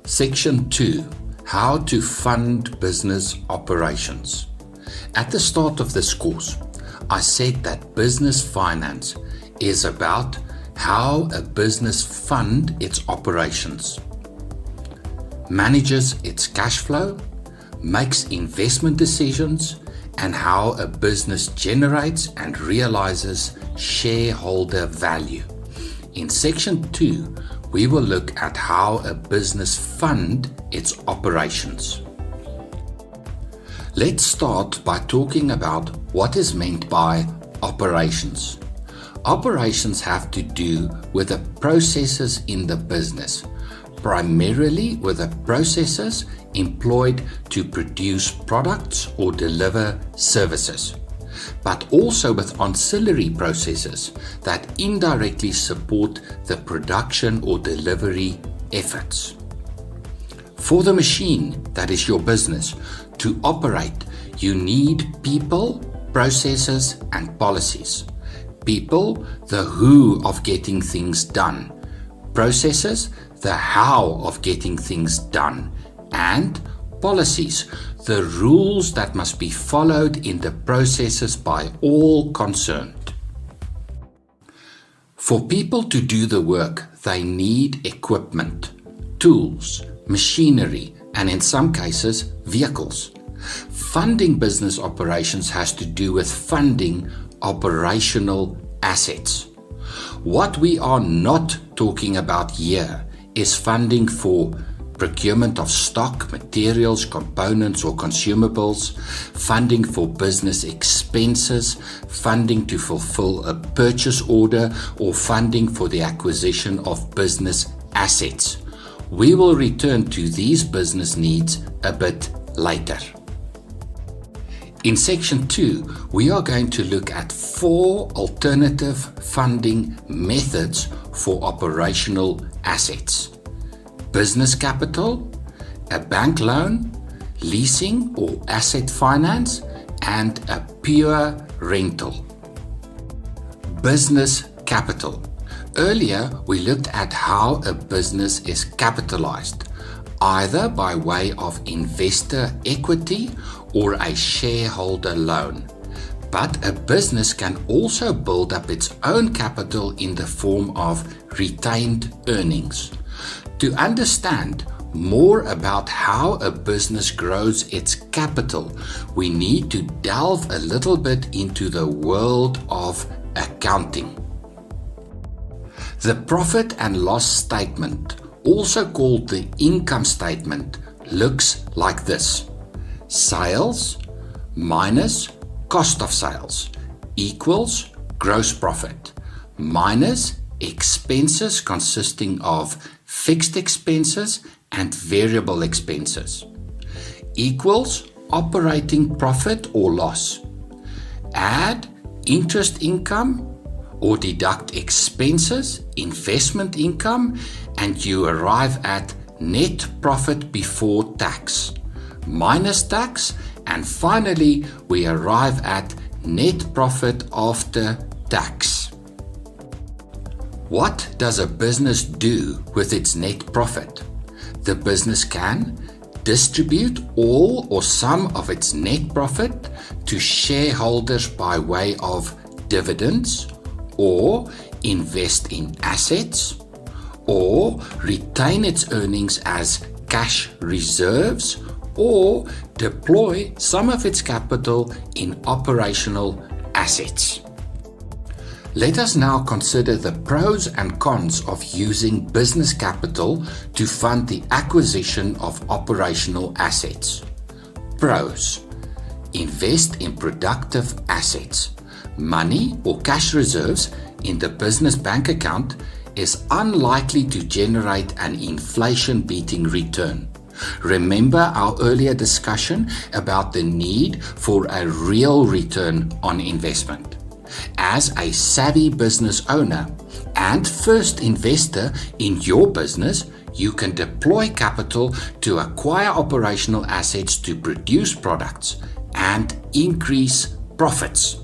Section 2. How to fund business operations. At the start of this course, I said that business finance is about how a business funds its operations, manages its cash flow, makes investment decisions, and how a business generates and realizes shareholder value. In Section 2, we will look at how a business funds its operations. Let's start by talking about what is meant by operations. Operations have to do with the processes in the business, primarily with the processes employed to produce products or deliver services, but also with ancillary processes that indirectly support the production or delivery efforts. For the machine that is your business to operate, you need people, processes, and policies. People, the who of getting things done. Processes, the how of getting things done. And policies, the rules that must be followed in the processes by all concerned. For people to do the work, they need equipment, tools, machinery, and in some cases, vehicles. Funding business operations has to do with funding operational assets. What we are not talking about here is funding for procurement of stock, materials, components, or consumables, funding for business expenses, funding to fulfill a purchase order, or funding for the acquisition of business assets. We will return to these business needs a bit later. In Section 2, we are going to look at 4 alternative funding methods for operational assets: business capital, a bank loan, leasing or asset finance, and a pure rental. Business capital. Earlier, we looked at how a business is capitalized, either by way of investor equity or a shareholder loan. But a business can also build up its own capital in the form of retained earnings. To understand more about how a business grows its capital, we need to delve a little bit into the world of accounting. The profit and loss statement, also called the income statement, looks like this: sales minus cost of sales equals gross profit minus expenses consisting of fixed expenses and variable expenses equals operating profit or loss. Add interest income or deduct expenses, investment income, and you arrive at net profit before tax, minus tax, and finally we arrive at net profit after tax. What does a business do with its net profit? The business can distribute all or some of its net profit to shareholders by way of dividends, or invest in assets, or retain its earnings as cash reserves, or deploy some of its capital in operational assets. Let us now consider the pros and cons of using business capital to fund the acquisition of operational assets. Pros: invest in productive assets. Money or cash reserves in the business bank account is unlikely to generate an inflation-beating return. Remember our earlier discussion about the need for a real return on investment. As a savvy business owner and first investor in your business, you can deploy capital to acquire operational assets to produce products and increase profits.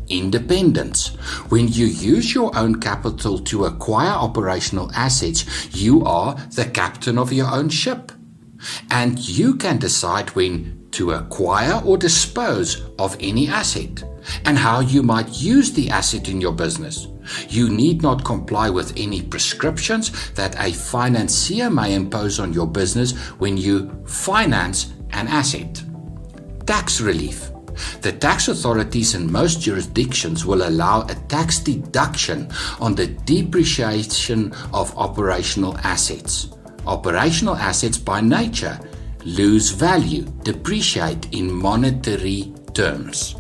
Independence. When you use your own capital to acquire operational assets, you are the captain of your own ship. And you can decide when to acquire or dispose of any asset and how you might use the asset in your business. You need not comply with any prescriptions that a financier may impose on your business when you finance an asset. Tax relief. The tax authorities in most jurisdictions will allow a tax deduction on the depreciation of operational assets. Operational assets by nature lose value, depreciate in monetary terms.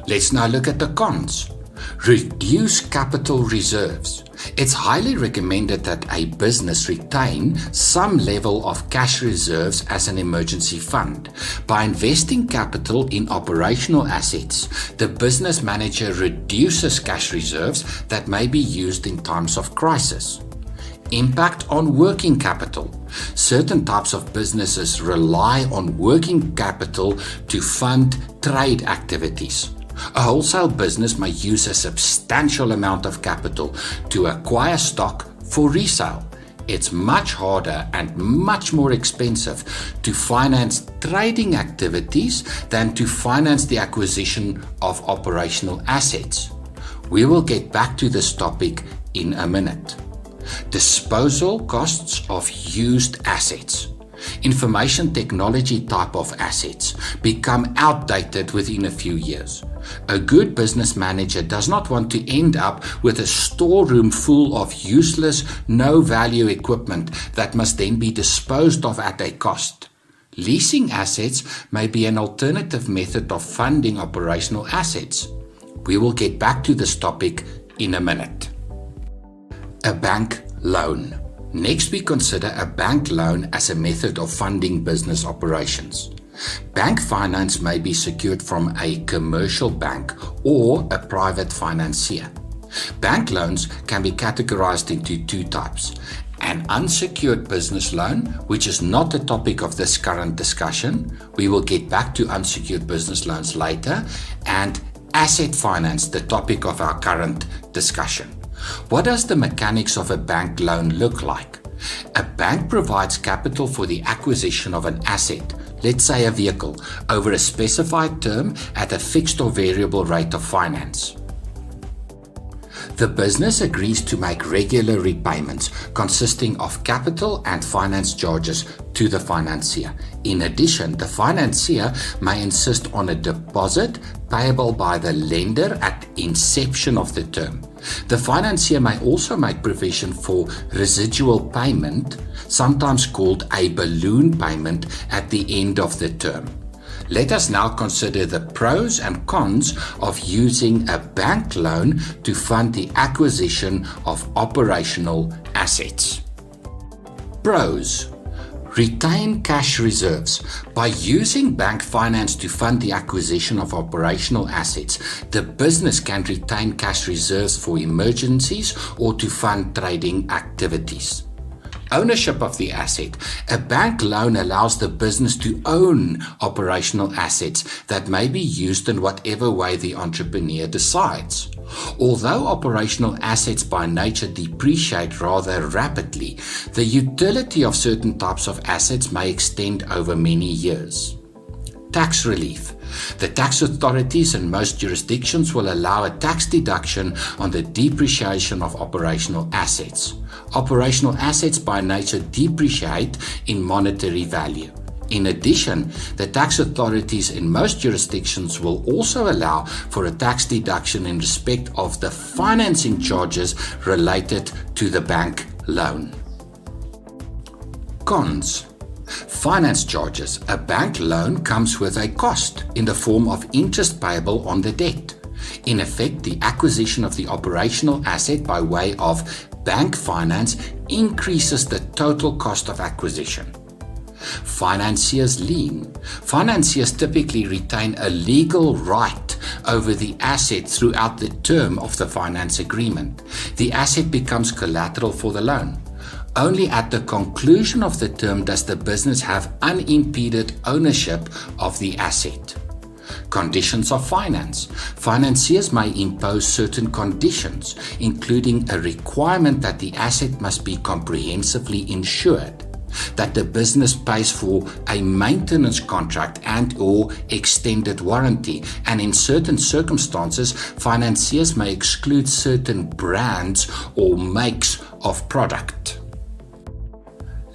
Let's now look at the cons. Reduce capital reserves. It's highly recommended that a business retain some level of cash reserves as an emergency fund. By investing capital in operational assets, the business manager reduces cash reserves that may be used in times of crisis. Impact on working capital. Certain types of businesses rely on working capital to fund trade activities. A wholesale business may use a substantial amount of capital to acquire stock for resale. It's much harder and much more expensive to finance trading activities than to finance the acquisition of operational assets. We will get back to this topic in a minute. Disposal costs of used assets. Information technology type of assets become outdated within a few years. A good business manager does not want to end up with a storeroom full of useless, no-value equipment that must then be disposed of at a cost. Leasing assets may be an alternative method of funding operational assets. We will get back to this topic in a minute. A bank loan. Next, we consider a bank loan as a method of funding business operations. Bank finance may be secured from a commercial bank or a private financier. Bank loans can be categorized into two types: an unsecured business loan, which is not the topic of this current discussion. We will get back to unsecured business loans later, and asset finance, the topic of our current discussion. What does the mechanics of a bank loan look like? A bank provides capital for the acquisition of an asset, let's say a vehicle, over a specified term at a fixed or variable rate of finance. The business agrees to make regular repayments consisting of capital and finance charges to the financier. In addition, the financier may insist on a deposit payable by the lender at inception of the term. The financier may also make provision for residual payment, sometimes called a balloon payment, at the end of the term. Let us now consider the pros and cons of using a bank loan to fund the acquisition of operational assets. Pros. Retain cash reserves. By using bank finance to fund the acquisition of operational assets, the business can retain cash reserves for emergencies or to fund trading activities. Ownership of the asset. A bank loan allows the business to own operational assets that may be used in whatever way the entrepreneur decides. Although operational assets by nature depreciate rather rapidly, the utility of certain types of assets may extend over many years. Tax relief. The tax authorities in most jurisdictions will allow a tax deduction on the depreciation of operational assets. Operational assets by nature depreciate in monetary value. In addition, the tax authorities in most jurisdictions will also allow for a tax deduction in respect of the financing charges related to the bank loan. Cons. Finance charges. A bank loan comes with a cost in the form of interest payable on the debt. In effect, the acquisition of the operational asset by way of bank finance increases the total cost of acquisition. Financiers' lien. Financiers typically retain a legal right over the asset throughout the term of the finance agreement. The asset becomes collateral for the loan. Only at the conclusion of the term does the business have unimpeded ownership of the asset. Conditions of finance. Financiers may impose certain conditions, including a requirement that the asset must be comprehensively insured, that the business pays for a maintenance contract and/or extended warranty, and in certain circumstances, financiers may exclude certain brands or makes of product.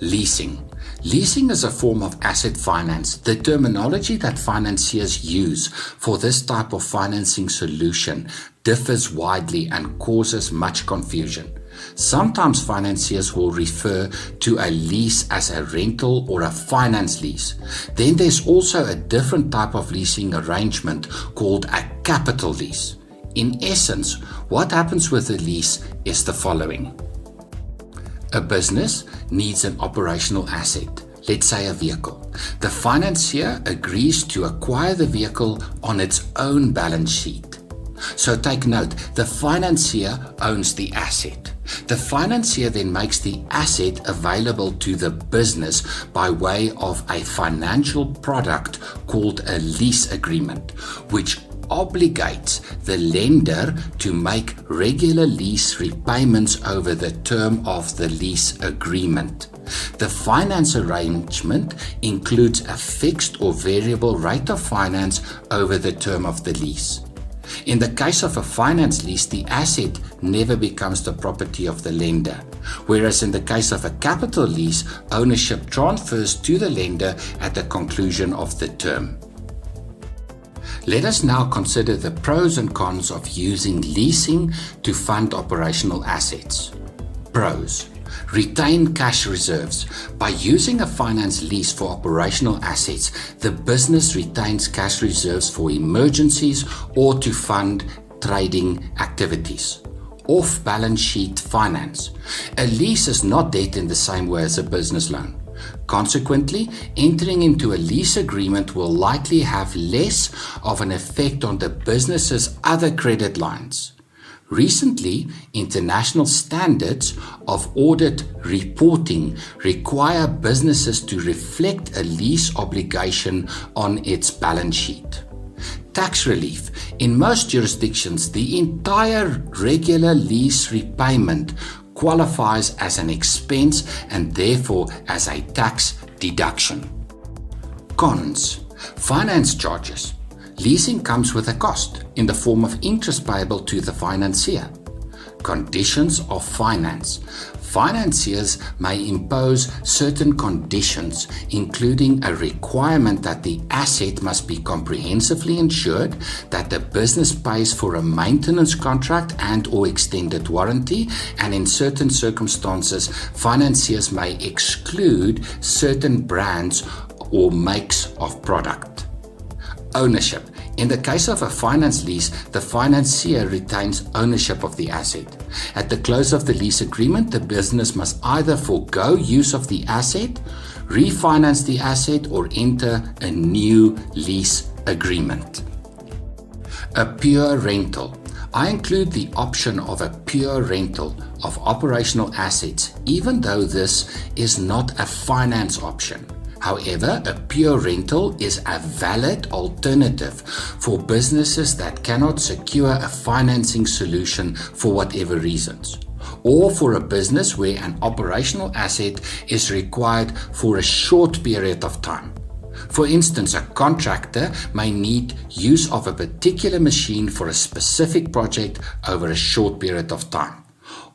Leasing. Leasing is a form of asset finance. The terminology that financiers use for this type of financing solution differs widely and causes much confusion. Sometimes financiers will refer to a lease as a rental or a finance lease. Then there's also a different type of leasing arrangement called a capital lease. In essence, what happens with a lease is the following. A business needs an operational asset, let's say a vehicle. The financier agrees to acquire the vehicle on its own balance sheet. So take note, the financier owns the asset. The financier then makes the asset available to the business by way of a financial product called a lease agreement, which obligates the lender to make regular lease repayments over the term of the lease agreement. The finance arrangement includes a fixed or variable rate of finance over the term of the lease. In the case of a finance lease, the asset never becomes the property of the lender, whereas in the case of a capital lease, ownership transfers to the lender at the conclusion of the term. Let us now consider the pros and cons of using leasing to fund operational assets. Pros. Retain cash reserves. By using a finance lease for operational assets, the business retains cash reserves for emergencies or to fund trading activities. Off-balance sheet finance. A lease is not debt in the same way as a business loan. Consequently, entering into a lease agreement will likely have less of an effect on the business's other credit lines. Recently, international standards of audit reporting require businesses to reflect a lease obligation on its balance sheet. Tax relief. In most jurisdictions, the entire regular lease repayment qualifies as an expense and therefore as a tax deduction. Cons. Finance charges. Leasing comes with a cost in the form of interest payable to the financier. Conditions of finance. Financiers may impose certain conditions, including a requirement that the asset must be comprehensively insured, that the business pays for a maintenance contract and/or extended warranty, and in certain circumstances, financiers may exclude certain brands or makes of product. Ownership. In the case of a finance lease, the financier retains ownership of the asset. At the close of the lease agreement, the business must either forego use of the asset, refinance the asset, or enter a new lease agreement. A pure rental. I include the option of a pure rental of operational assets, even though this is not a finance option. However, a pure rental is a valid alternative for businesses that cannot secure a financing solution for whatever reasons, or for a business where an operational asset is required for a short period of time. For instance, a contractor may need use of a particular machine for a specific project over a short period of time.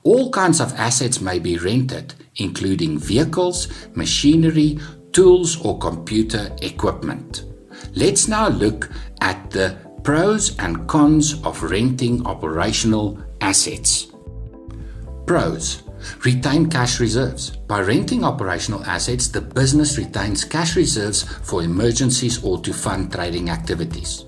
All kinds of assets may be rented, including vehicles, machinery, tools, or computer equipment. Let's now look at the pros and cons of renting operational assets. Pros. Retain cash reserves. By renting operational assets, the business retains cash reserves for emergencies or to fund trading activities.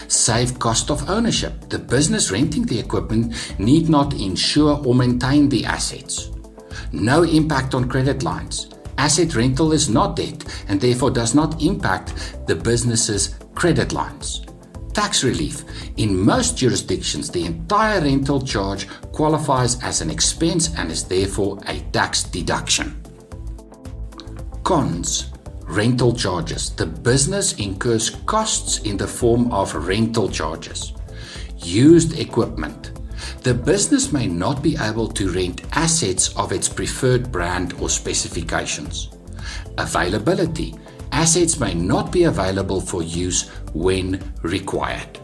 Save cost of ownership. The business renting the equipment need not insure or maintain the assets. No impact on credit lines. Asset rental is not debt and therefore does not impact the business's credit lines. Tax relief. In most jurisdictions, the entire rental charge qualifies as an expense and is therefore a tax deduction. Cons. Rental charges. The business incurs costs in the form of rental charges. Used equipment. The business may not be able to rent assets of its preferred brand or specifications. Availability. Assets may not be available for use when required.